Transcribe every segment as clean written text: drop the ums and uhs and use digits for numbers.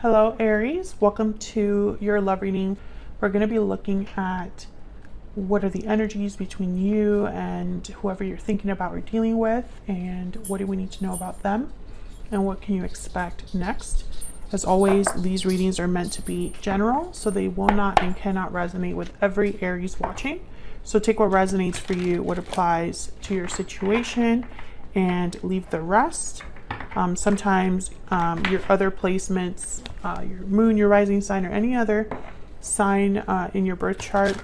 Hello Aries, welcome to your love reading. We're going to be looking at what are the energies between you and whoever you're thinking about or dealing with, and what do we need to know about them, and what can you expect next. As always, these readings are meant to be general, so they will not and cannot resonate with every Aries watching. So take what resonates for you, what applies to your situation, and leave the rest. Sometimes your other placements, your moon, your rising sign, or any other sign in your birth chart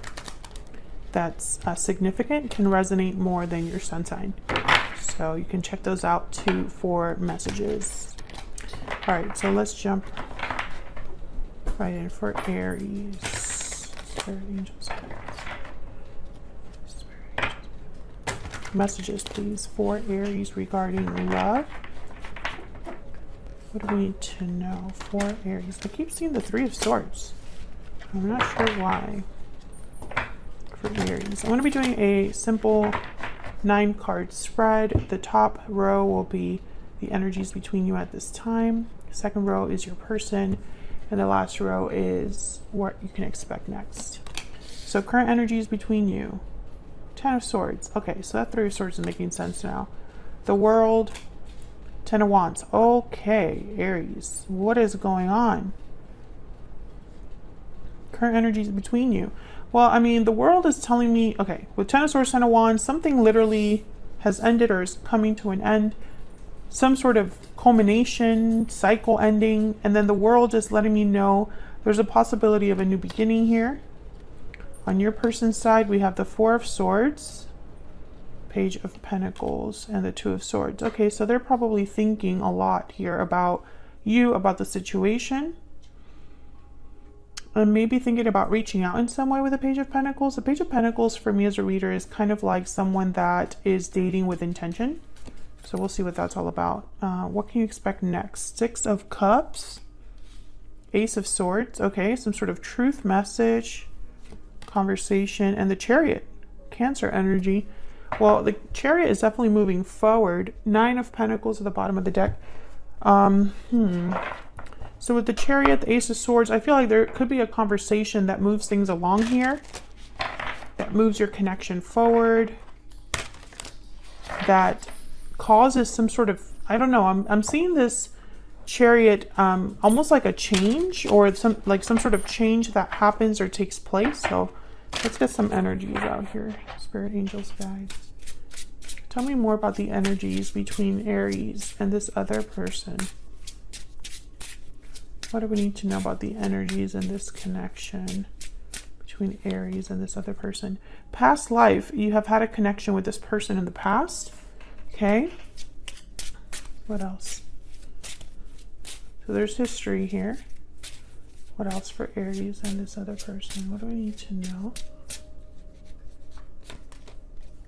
that's significant can resonate more than your sun sign. So you can check those out too for messages. All right, so let's jump right in for Aries. Spirit angels, messages please for Aries regarding love. What do we need to know for Aries? I keep seeing the Three of Swords. I'm not sure why. For Aries, I'm going to be doing a simple 9-card spread. The top row will be the energies between you at this time. The second row is your person, and the last row is what you can expect next. So current energies between you. 10 of Swords. Okay, so that Three of Swords is making sense now. The World. 10 of Wands. Okay, Aries, what is going on? Current energies between you. Well, I mean, the World is telling me, okay, with 10 of Swords, 10 of Wands, something literally has ended or is coming to an end. Some sort of culmination, cycle ending, and then the World is letting me know there's a possibility of a new beginning here. On your person's side, we have the Four of Swords, Page of Pentacles, and the Two of Swords. Okay, so they're probably thinking a lot here about you, about the situation, and maybe thinking about reaching out in some way with the Page of Pentacles. The Page of Pentacles for me as a reader is kind of like someone that is dating with intention. So we'll see what that's all about. What can you expect next? Six of Cups, Ace of Swords. Okay, some sort of truth message, conversation, and the Chariot, Cancer energy. Well, the Chariot is definitely moving forward. 9 of Pentacles at the bottom of the deck. So with the Chariot, the Ace of Swords, I feel like there could be a conversation that moves things along here, that moves your connection forward, that causes some sort of, I don't know, I'm seeing this Chariot almost like a change, or some sort of change that happens or takes place. So let's get some energies out here. Spirit angels, guides. Tell me more about the energies between Aries and this other person. What do we need to know about the energies in this connection between Aries and this other person? Past life, you have had a connection with this person in the past. Okay. What else? So there's history here. What else for Aries and this other person? What do we need to know?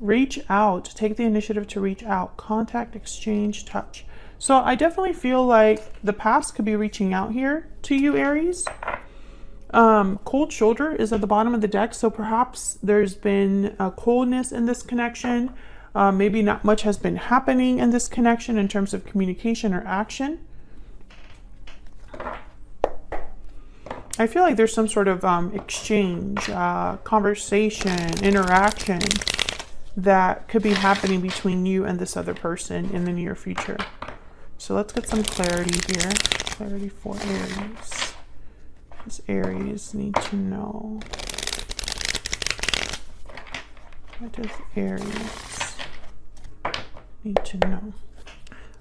Reach out. Take the initiative to reach out. Contact, exchange, touch. So I definitely feel like the past could be reaching out here to you, Aries. Cold shoulder is at the bottom of the deck. So perhaps there's been a coldness in this connection. Maybe not much has been happening in this connection in terms of communication or action. I feel like there's some sort of exchange, conversation, interaction that could be happening between you and this other person in the near future. So let's get some clarity here. Clarity for Aries. Does Aries need to know? What does Aries need to know?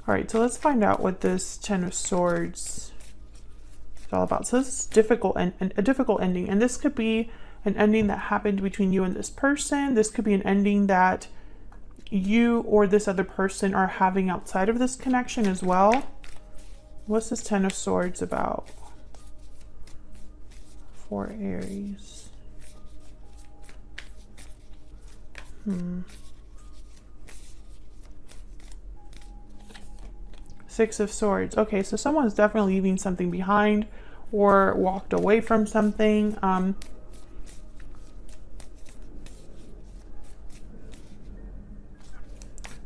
All right, so let's find out what this 10 of Swords is all about. So this is difficult and a difficult ending, and this could be an ending that happened between you and this person. This could be an ending that you or this other person are having outside of this connection as well. What's this 10 of Swords about for Aries? Six of Swords. Okay, so someone's definitely leaving something behind or walked away from something.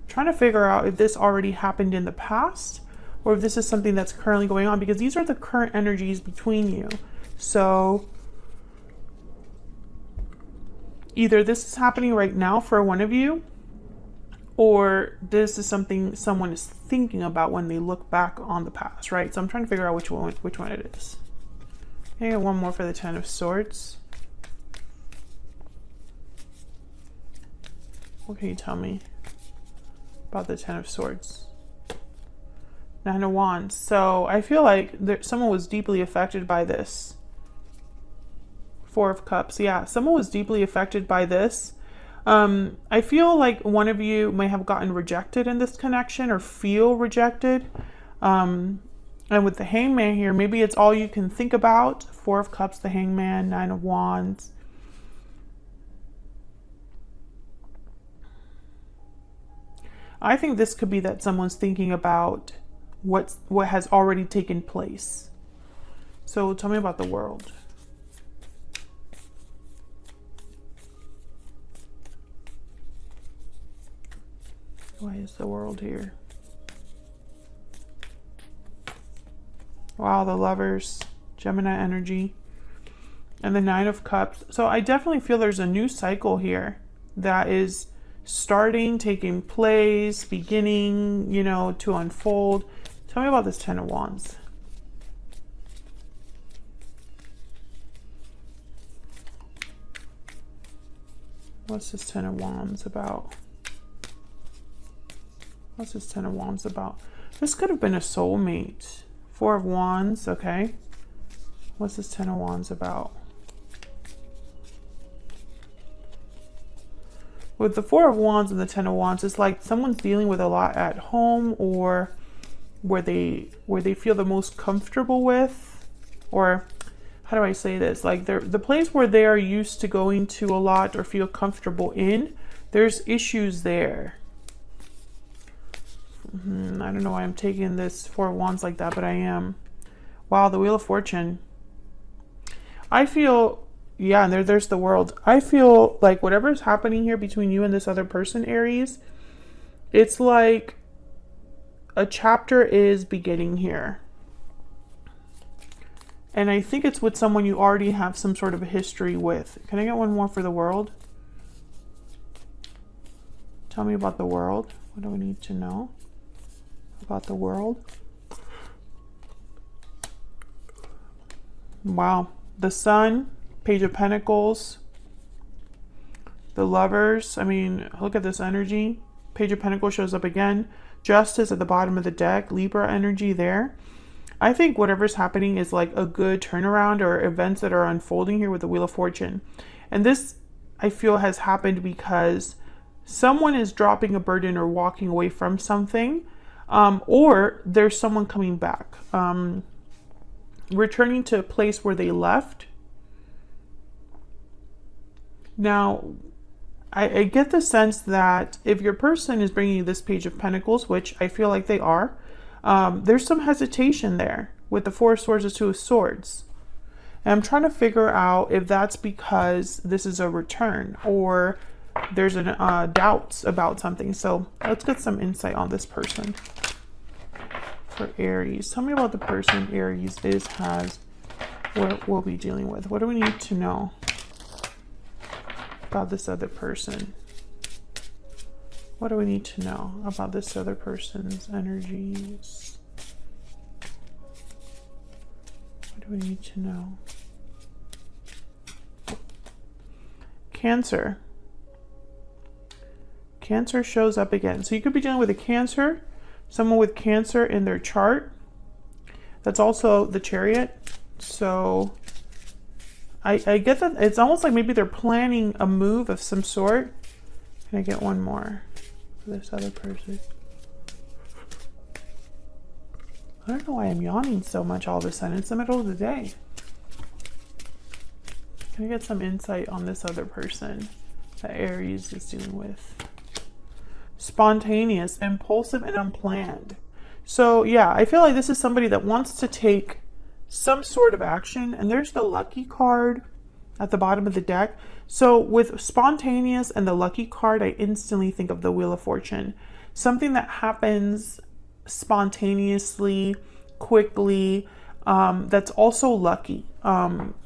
Trying to figure out if this already happened in the past or if this is something that's currently going on, because these are the current energies between you. So either this is happening right now for one of you, or this is something someone is thinking about when they look back on the past, right? So I'm trying to figure out which one it is. Okay, one more for the Ten of Swords. What can you tell me about the Ten of Swords? Nine of Wands. So I feel like someone was deeply affected by this. Four of Cups. Yeah, someone was deeply affected by this. I feel like one of you may have gotten rejected in this connection or feel rejected. And with the Hangman here, maybe it's all you can think about. Four of Cups, the Hangman, Nine of Wands. I think this could be that someone's thinking about what has already taken place. So tell me about the World. Why is the World here? Wow, the Lovers, Gemini energy, and the Nine of Cups. So I definitely feel there's a new cycle here that is starting, taking place, beginning, you know, to unfold. Tell me about this Ten of Wands. What's this Ten of Wands about? What's this Ten of Wands about? This could have been a soulmate. Four of Wands, okay. What's this Ten of Wands about? With the Four of Wands and the Ten of Wands, it's like someone's dealing with a lot at home, or where they feel the most comfortable with, or how do I say this? Like the place where they are used to going to a lot or feel comfortable in, there's issues there. I don't know why I'm taking this Four of Wands like that, but I am. Wow, the Wheel of Fortune. I feel, yeah, and there's the World. I feel like whatever is happening here between you and this other person, Aries, it's like a chapter is beginning here. And I think it's with someone you already have some sort of a history with. Can I get one more for the World? Tell me about the World. What do we need to know about the World? Wow. The Sun, Page of Pentacles, the Lovers. I mean, look at this energy. Page of Pentacles shows up again. Justice at the bottom of the deck. Libra energy there. I think whatever's happening is like a good turnaround, or events that are unfolding here with the Wheel of Fortune. And this, I feel, has happened because someone is dropping a burden or walking away from something, or there's someone coming back, returning to a place where they left. Now, I get the sense that if your person is bringing you this Page of Pentacles, which I feel like they are, there's some hesitation there with the Four of Swords and Two of Swords. And I'm trying to figure out if that's because this is a return, or there's doubts about something. So let's get some insight on this person for Aries. Tell me about the person Aries has, what we'll be dealing with. What do we need to know about this other person? What do we need to know about this other person's energies? What do we need to know? Cancer. Cancer shows up again. So you could be dealing with a Cancer, someone with Cancer in their chart. That's also the Chariot. So I get that it's almost like maybe they're planning a move of some sort. Can I get one more for this other person? I don't know why I'm yawning so much all of a sudden. It's the middle of the day. Can I get some insight on this other person that Aries is dealing with? Spontaneous, impulsive, and unplanned. So yeah, I feel like this is somebody that wants to take some sort of action, and there's the Lucky card at the bottom of the deck. So with spontaneous and the Lucky card, I instantly think of the Wheel of Fortune. Something that happens spontaneously, quickly, that's also lucky.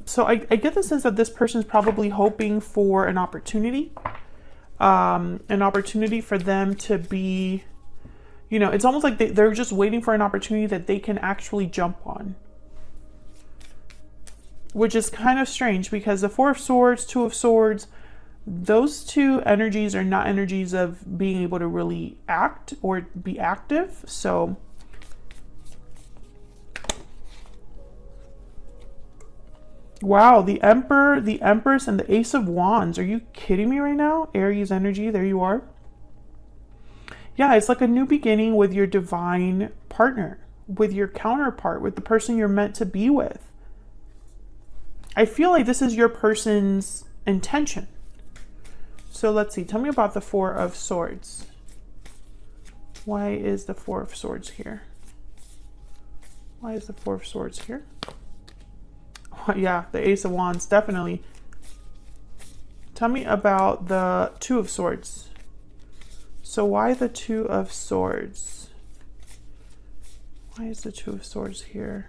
So I get the sense that this person is probably hoping for an opportunity for them to be, you know, it's almost like they're just waiting for an opportunity that they can actually jump on. Which is kind of strange because the Four of Swords, Two of Swords, those two energies are not energies of being able to really act or be active. So wow, the Emperor, the Empress, and the Ace of Wands. Are you kidding me right now? Aries energy, there you are. Yeah, it's like a new beginning with your divine partner, with your counterpart, with the person you're meant to be with. I feel like this is your person's intention. So let's see. Tell me about the Four of Swords. Why is the Four of Swords here? Why is the Four of Swords here? Oh, yeah, the Ace of Wands, definitely. Tell me about the Two of Swords. So why the Two of Swords? Why is the Two of Swords here?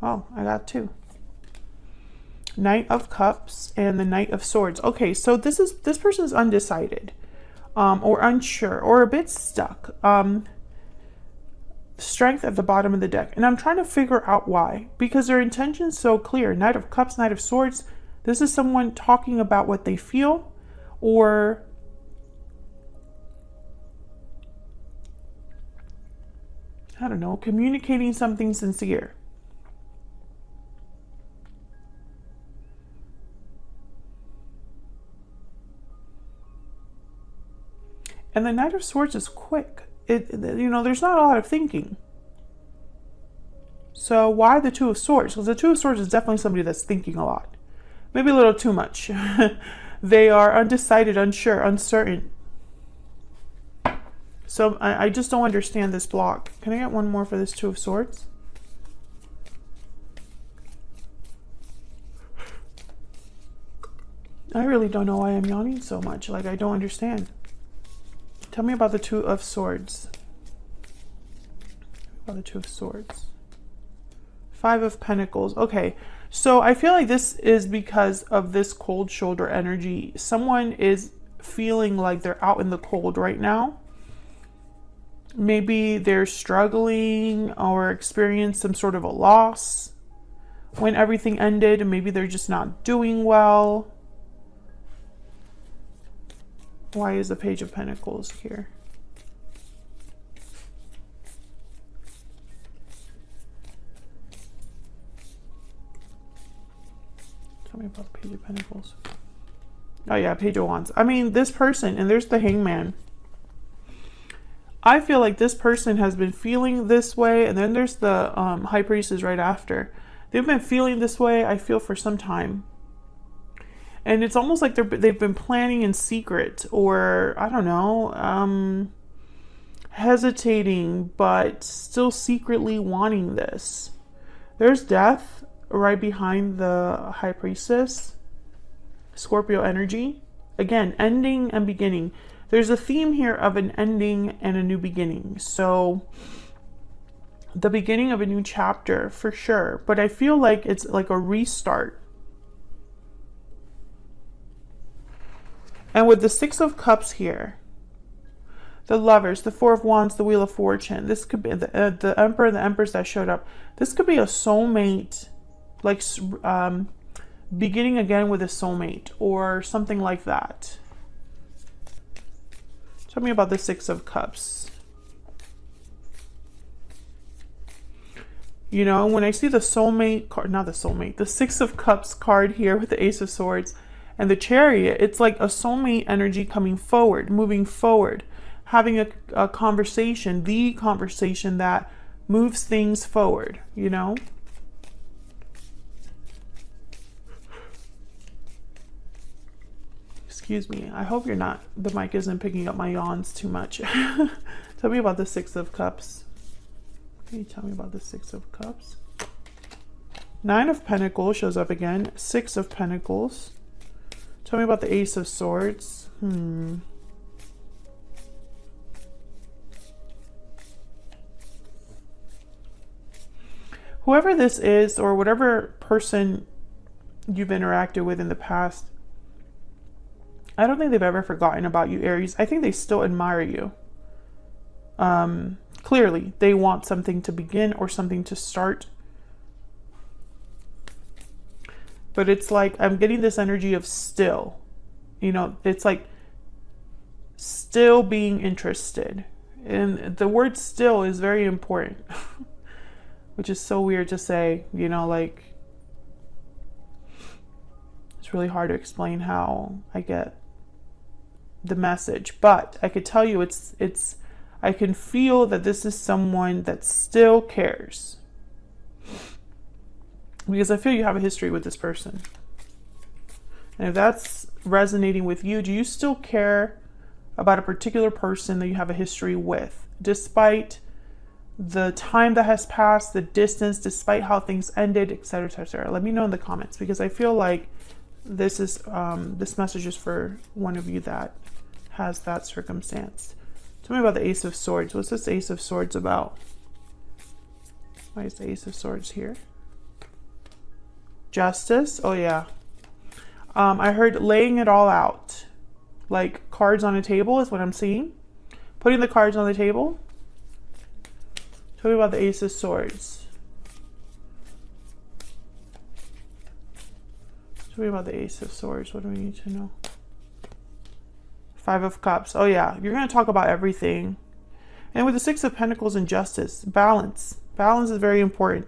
Oh, I got two. Knight of Cups and the Knight of Swords. Okay, so this person is undecided, or unsure, or a bit stuck. Strength at the bottom of the deck, and I'm trying to figure out why, because their intention's so clear. Knight of Cups, Knight of Swords. This is someone talking about what they feel, or I don't know, communicating something sincere. And the Knight of Swords is quick. You know, there's not a lot of thinking. So why the Two of Swords? Because the Two of Swords is definitely somebody that's thinking a lot. Maybe a little too much. They are undecided, unsure, uncertain. So I just don't understand this block. Can I get one more for this Two of Swords? I really don't know why I'm yawning so much. Like, I don't understand. Tell me about the Two of Swords. About the Two of Swords. Five of Pentacles. Okay, so I feel like this is because of this cold shoulder energy. Someone is feeling like they're out in the cold right now. Maybe they're struggling or experience some sort of a loss when everything ended. Maybe they're just not doing well. Why is the Page of Pentacles here? Tell me about the Page of Pentacles. Oh yeah, Page of Wands. I mean, this person, and there's the Hangman. I feel like this person has been feeling this way, and then there's the High Priestess right after. They've been feeling this way, I feel, for some time. And it's almost like they've been planning in secret, or I don't know, hesitating, but still secretly wanting this. There's Death right behind the High Priestess. Scorpio energy. Again, ending and beginning. There's a theme here of an ending and a new beginning. So the beginning of a new chapter for sure. But I feel like it's like a restart. And with the Six of Cups here, the Lovers, the Four of Wands, the Wheel of Fortune, this could be the Emperor and the Empress that showed up. This could be a soulmate, like beginning again with a soulmate or something like that. Tell me about the Six of Cups. You know, when I see the soulmate card, not the soulmate, the Six of Cups card here with the Ace of Swords, and the Chariot, it's like a soulmate energy coming forward, moving forward, having a conversation, the conversation that moves things forward, you know? Excuse me. I hope the mic isn't picking up my yawns too much. Tell me about the Six of Cups. Can you tell me about the Six of Cups? Nine of Pentacles shows up again. Six of Pentacles. Tell me about the Ace of Swords. whoever this is, or whatever person you've interacted with in the past, I don't think they've ever forgotten about you, Aries. I think they still admire you. Clearly, they want something to begin or something to start. But it's like, I'm getting this energy of still. You know, it's like still being interested. And the word still is very important. Which is so weird to say, you know, like, it's really hard to explain how I get the message. But I could tell you I can feel that this is someone that still cares. Because I feel you have a history with this person. And if that's resonating with you, do you still care about a particular person that you have a history with? Despite the time that has passed, the distance, despite how things ended, etc., etc. Let me know in the comments, because I feel like this is this message is for one of you that has that circumstance. Tell me about the Ace of Swords. What's this Ace of Swords about? Why is the Ace of Swords here? Justice. Oh yeah. I heard laying it all out, like cards on a table is what I'm seeing. Putting the cards on the table. Tell me about the Ace of Swords. Tell me about the Ace of Swords. What do we need to know? Five of Cups. Oh yeah, you're going to talk about everything. And with the Six of Pentacles and Justice, balance. Balance is very important.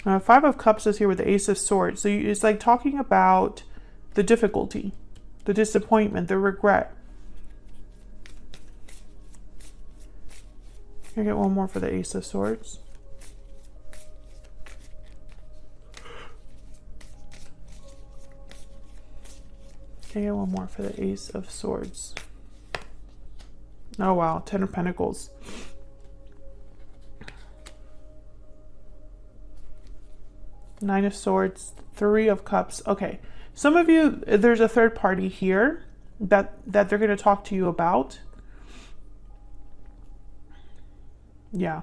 Five of Cups is here with the Ace of Swords. So it's like talking about the difficulty, the disappointment, the regret. Can I get one more for the Ace of Swords? Can I get one more for the Ace of Swords? Oh wow, Ten of Pentacles. Nine of Swords, Three of Cups. Okay, some of you, there's a third party here that they're going to talk to you about. Yeah.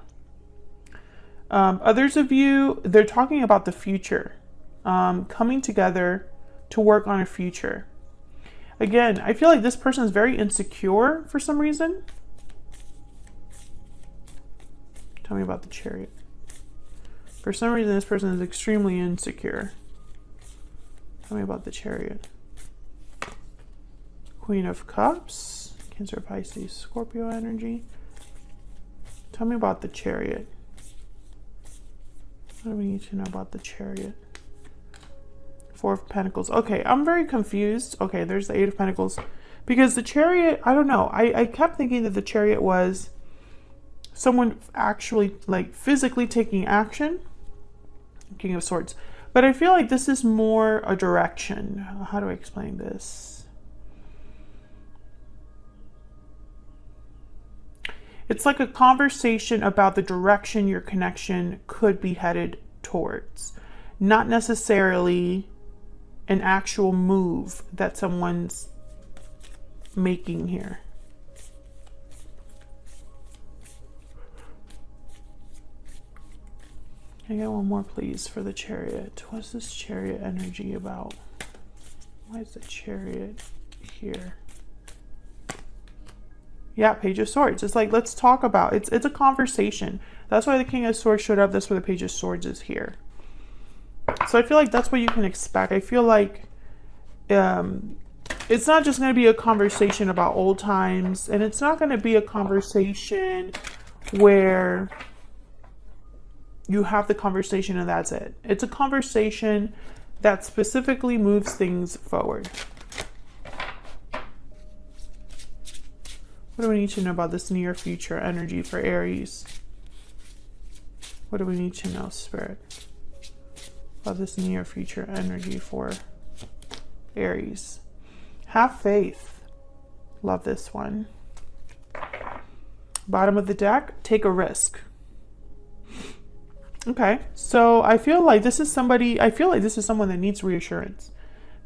Others of you, they're talking about the future, coming together to work on a future. Again, I feel like this person is very insecure for some reason. Tell me about the Chariot. For some reason, this person is extremely insecure. Tell me about the Chariot. Queen of Cups. Cancer, Pisces, Scorpio energy. Tell me about the Chariot. What do we need to know about the Chariot? Four of Pentacles. Okay, I'm very confused. Okay, there's the Eight of Pentacles. Because the Chariot, I don't know. I kept thinking that the Chariot was someone actually, like, physically taking action. King of Swords. But I feel like this is more a direction. How do I explain this? It's like a conversation about the direction your connection could be headed towards. Not necessarily an actual move that someone's making here. Can I get one more, please, for the Chariot? What's this Chariot energy about? Why is the Chariot here? Yeah, Page of Swords. It's like, let's talk about it. It's a conversation. That's why the King of Swords showed up. That's why the Page of Swords is here. So I feel like that's what you can expect. I feel like it's not just going to be a conversation about old times, and it's not going to be a conversation where you have the conversation and that's it. It's a conversation that specifically moves things forward. What do we need to know about this near future energy for Aries? What do we need to know, Spirit, about this near future energy for Aries? Have faith. Love this one. Bottom of the deck, take a risk. Okay, so I feel like this is somebody, I feel like this is someone that needs reassurance.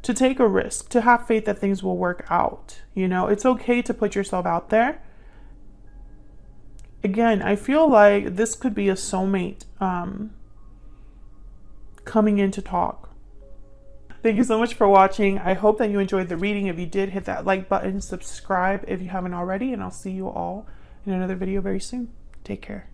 To take a risk, to have faith that things will work out. You know, it's okay to put yourself out there. Again, I feel like this could be a soulmate coming in to talk. Thank you so much for watching. I hope that you enjoyed the reading. If you did, hit that like button, subscribe if you haven't already, and I'll see you all in another video very soon. Take care.